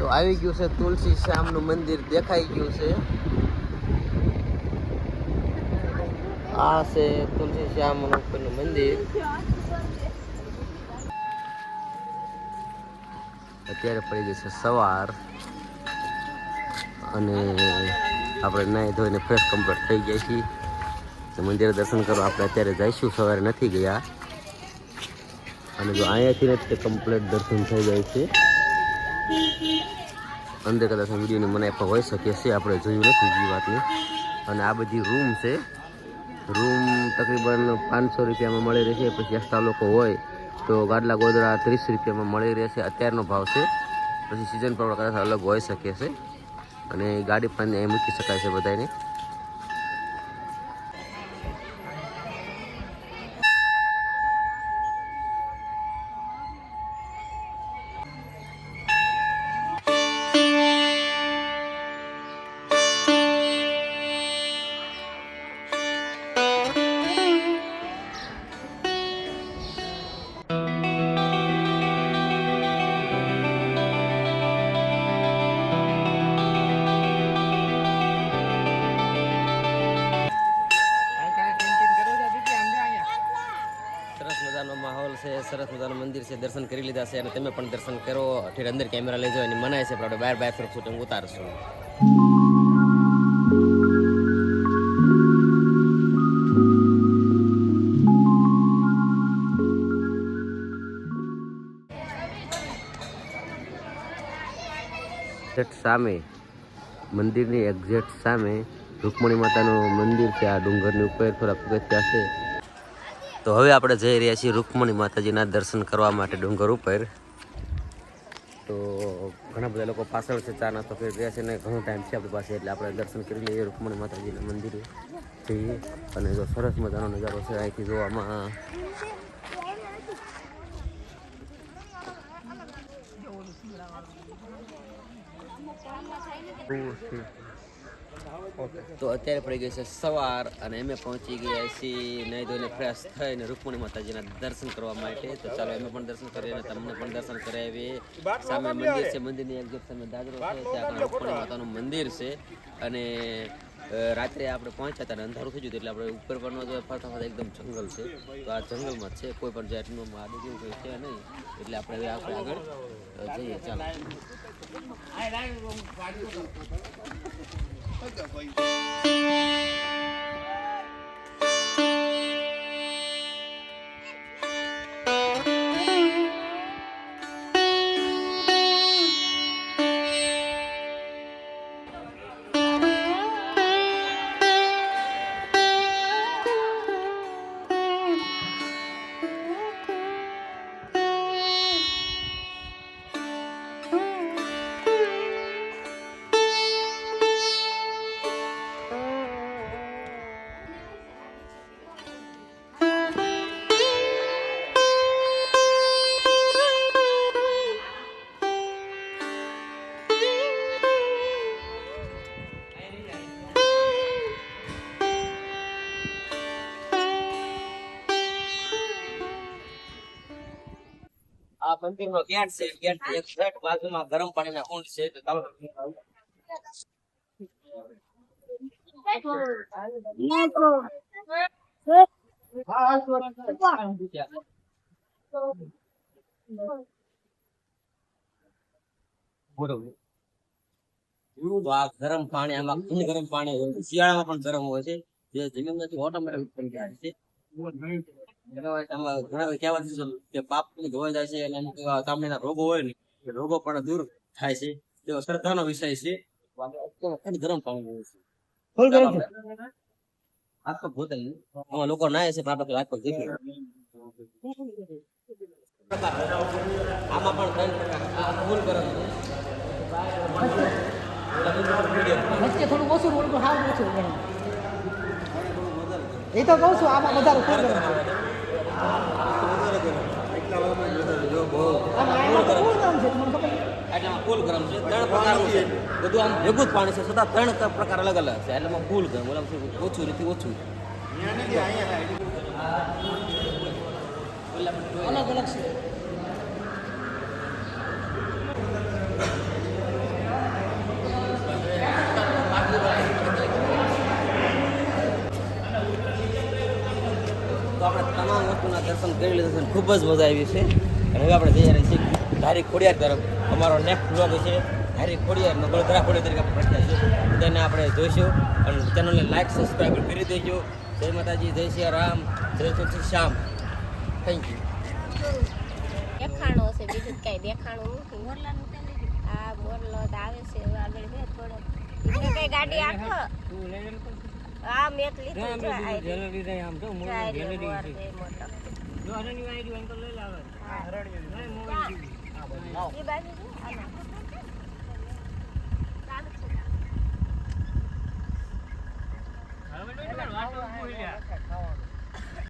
તો આવી ગયું છે તુલસી શ્યામનું મંદિર દેખાઈ ગયું છે. આ છે તુલસી શ્યામનું મંદિર. અત્યારે પડી ગઈ છે સવાર અને આપણે નાહી ધોઈને ફ્રેશ કમ્પ્લીટ થઈ ગયા છીએ. મંદિરે દર્શન કરવા આપણે અત્યારે જઈશું. સવારે નથી ગયા અને જો અહીંયાથી નથી કમ્પ્લીટ દર્શન થઈ જાય છે. અંદર કદાચ વિડીયોની મને પણ હોઈ શકે છે, આપણે જોયું નથી બીજી વાતની. અને આ બધી રૂમ છે. રૂમ તકરીબન 500 રૂપિયામાં મળી રહેશે. પછી એક્સ્ટ્રા લોકો હોય તો ગાડલા ગોદડા 30 રૂપિયામાં મળી રહેશે. અત્યારનો ભાવ છે, પછી સિઝન પ્રમાણે કદાચ અલગ હોઈ શકે છે. અને ગાડી પણ અહીં મૂકી શકાય છે બધાને. માહોલ છે, સરસ મજાનું મંદિર છે. દર્શન કરી લીધા છે અને તમે પણ દર્શન કરો. ઠેર અંદર કેમેરા લઈ જાવ અને મનાય છે, પણ આપણે બહાર થોડુંક શૂટિંગ ઉતારશું. સામે મંદિરની એક્ઝેક્ટ સામે રૂકમણી માતાનું મંદિર છે. આ ડુંગરની ઉપર થોડા પગથિયા છે. તો હવે આપણે જઈ રહ્યા છીએ રૂકમણી માતાજીના દર્શન કરવા માટે ડુંગર ઉપર. તો ઘણા બધા લોકો પાછળ છે, ચા નાસ્તો કરી રહ્યા છે અને ઘણો ટાઈમ છે આપણી પાસે, એટલે આપણે દર્શન કરી લઈએ રૂકમણી માતાજીના મંદિરે જઈએ. અને જો સરસ મજાનો નજારો છે અહીંથી જોવામાં. તો અત્યારે પડી ગઈ છે સવાર અને અમે પહોંચી ગયા છીએ નહીં ધોઈને ફ્રેશ થઈને રૂકમણી માતાજીના દર્શન કરવા માટે. તો ચાલો અમે પણ દર્શન કરીએ અને તમને પણ દર્શન કરાવીએ. સામે મંદિર છે, મંદિરની એક્ઝેક્ટ સામે દાદરો છે, ત્યાં રૂકમણી માતાનું મંદિર છે. અને રાત્રે આપણે પહોંચ્યા હતા અને અંધારું થઈ ગયું એટલે આપણે ઉપર પણ ન જોઈએ. ફરતા ફરતા એકદમ જંગલ છે, તો આ જંગલમાં છે, કોઈ પણ જાતનું આદુ જેવું કંઈ છે નહીં. એટલે આપણે આગળ જઈએ. ચાલો. આ મંદિરનો ગેટ છે. ગેટ એક સાઈડ બાજુમાં ગરમ પાણીના કુંડ છે. તો ચાલો તો આ ગરમ પાણી, આમાં ગરમ પાણી હોય, શિયાળામાં પણ ગરમ હોય છે. જે જમીનમાંથી ઓટોમેટિક બની જાય છે. પાપ ધોવાઈ જાય છે અને ચામડીના રોગો હોય ને, એ રોગો પણ દૂર થાય છે. તેવો શ્રદ્ધાનો વિષય છે. ગરમ પાણી હોય છે. આખો ભૂતલ લોકો નાય છે, આખો દેખી. આમાં પણ 3 પ્રકાર ફૂલ ગરમ વચ્ચે થોડું ઓછું ઓછું હાવ ઓછું એ તો કહું છું. આમાં વધારે ફૂલ ગરમ ફૂલ ગરમ છે. 3 પ્રકારનું છે. બધું આમ ભેગું જ પાણી છે, છતાં 3 પ્રકાર અલગ અલગ છે. એટલે ફૂલ ગરમ ઓછું નથી, ઓછું અલગ અલગ છે. તમામ વસ્તુના દર્શન કરી લીધા છે અને ખૂબ જ મજા આવી છે. અને હવે આપણે જઈ રહ્યા છીએ ધારી ખોડિયાર તરફ. અમારો નેક્સ્ટ બ્લોગ છે ધારી ખોડિયારનો, ગળધરા ખોડિયાર તરીકે આપણે પ્રખ્યાત છે. તેને આપણે જોઈશું અને ચેનલને લાઈક સબસ્ક્રાઈબ કરી દેજો. જય માતાજી, જય શ્રી રામ, જય તુલસી શ્યામ. Thank you. દેખાણો છે બીજું કઈ દેખાણું નથી. હા મોરલો તો આવે છે હવે આગળ બે થોડો કઈ ગાડી આખો હા મેં તો લીધું છે આ રે આમ તો મોર ગેલેરી છે જો હરણી વાળી અંકલ લઈ લાવે હા હરણી નહીં મોબાઈલ હા એ બાજુ છે આના ચાલુ છે હવે વાટો ઉભો લ્યા